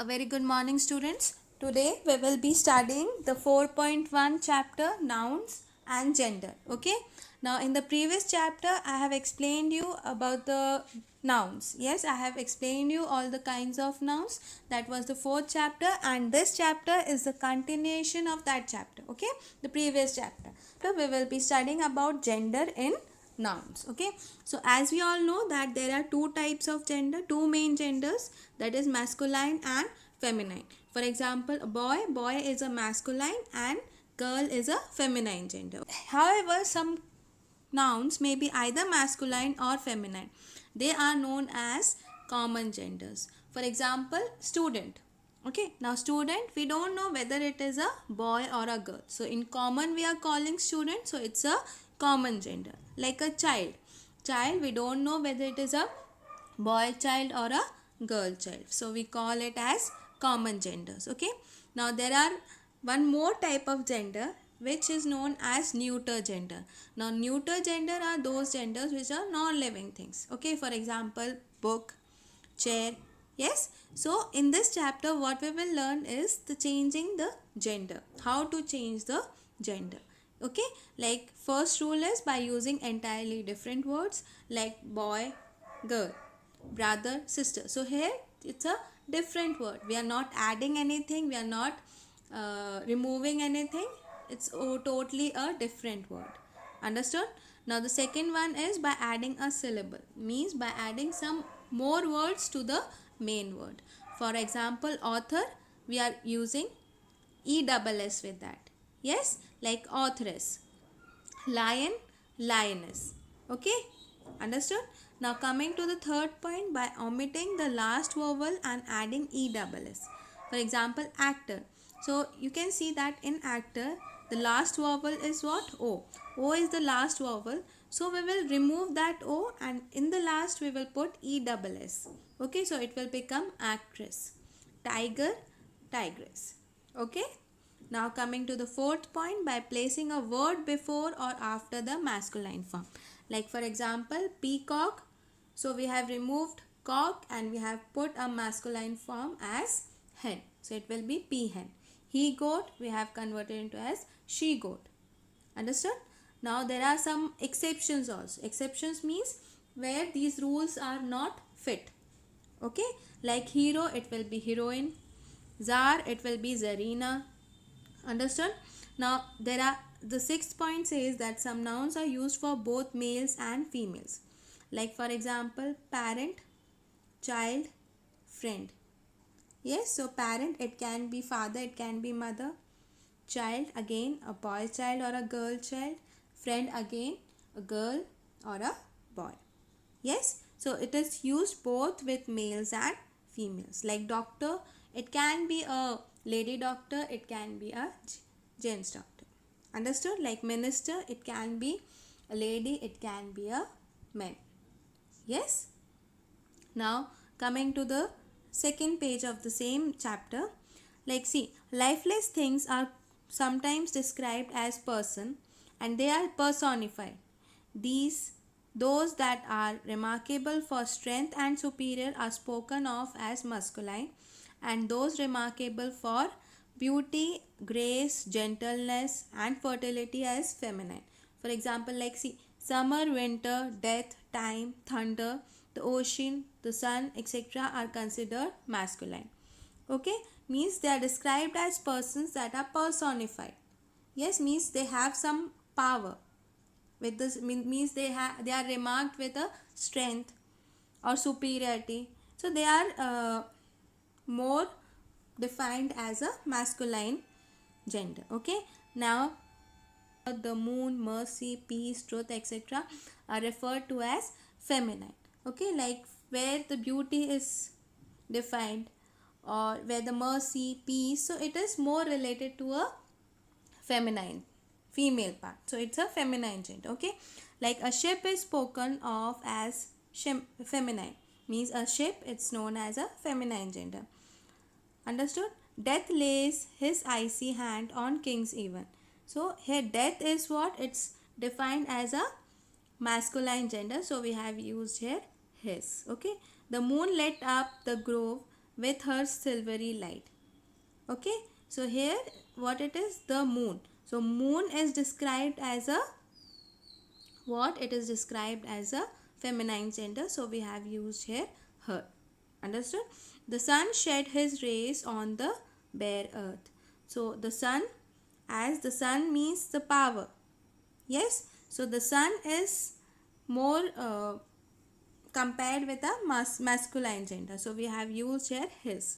A very good morning, students. Today we will be studying the 4.1 chapter nouns and gender. Okay. Now in the previous chapter I have explained you about the nouns. Yes, I have explained you all the kinds of nouns. That was the fourth chapter, and this chapter is the continuation of that chapter. Okay, the previous chapter. So we will be studying about gender in nouns. Okay, so as we all know that there are two types of gender, two main genders, that is masculine and feminine. For example, a boy is a masculine and girl is a feminine gender. However, some nouns may be either masculine or feminine. They are known as common genders. For example, student. Okay, now student, we don't know whether it is a boy or a girl. So in common we are calling student, so it's a common gender. Like a child. Child, we don't know whether it is a boy child or a girl child. So we call it as common genders. Okay, now there are one more type of gender which is known as neuter gender. Now neuter gender are those genders which are non-living things. Okay, for example, book, chair. Yes, so in this chapter what we will learn is the changing the gender, how to change the gender. Okay, like first rule is by using entirely different words like boy, girl, brother, sister. So here it's a different word. We are not adding anything, we are not removing anything. It's totally a different word. Understood? Now the second one is by adding a syllable, means by adding some more words to the main word. For example, author, we are using ESS with that. Yes, like authoress. Lion, lioness. Okay, understood? Now coming to the third point, by omitting the last vowel and adding ESS. For example, actor. So you can see that in actor the last vowel is what? O. O is the last vowel. So we will remove that O and in the last we will put ESS. Okay, so it will become actress. Tiger, tigress. Okay. Now coming to the fourth point, by placing a word before or after the masculine form. Like for example, peacock. So we have removed cock and we have put a masculine form as hen. So it will be peahen. He goat, we have converted into as she goat. Understood? Now there are some exceptions also. Exceptions means where these rules are not fit. Okay, like hero, it will be heroine. Czar, it will be Zarina. Understood? Now there are the sixth point says that some nouns are used for both males and females. Like for example, parent, child, friend. Yes, so parent, it can be father, it can be mother. Child, again a boy child or a girl child. Friend, again a girl or a boy. Yes, so it is used both with males and females. Like doctor, it can be a lady doctor, it can be a gents doctor. Understood? Like minister, it can be a lady, it can be a man. Yes. Now coming to the second page of the same chapter, like see, lifeless things are sometimes described as person and they are personified. Those that are remarkable for strength and superior are spoken of as masculine, and those remarkable for beauty, grace, gentleness and fertility as feminine. For example, like see, summer, winter, death, time, thunder, the ocean, the sun, etc. are considered masculine. Okay, means they are described as persons that are personified. Yes, means they have some power. With this means they are remarked with a strength or superiority. So they are more defined as a masculine gender. Okay, now the moon, mercy, peace, truth, etc. are referred to as feminine. Okay, like where the beauty is defined or where the mercy, peace, so it is more related to a feminine, female part. So it's a feminine gender. Okay, like a ship is spoken of as feminine, means a ship, it's known as a feminine gender. Understood? Death lays his icy hand on kings even. So here death is what? It's defined as a masculine gender. So we have used here his. Okay. The moon lit up the grove with her silvery light. Okay, so here what it is, the moon. So moon is described as a what? It is described as a feminine gender, so we have used here her. Understood? The sun shed his rays on the bare earth. So the sun, as the sun means the power. Yes, so the sun is more compared with a masculine gender, so we have used here his.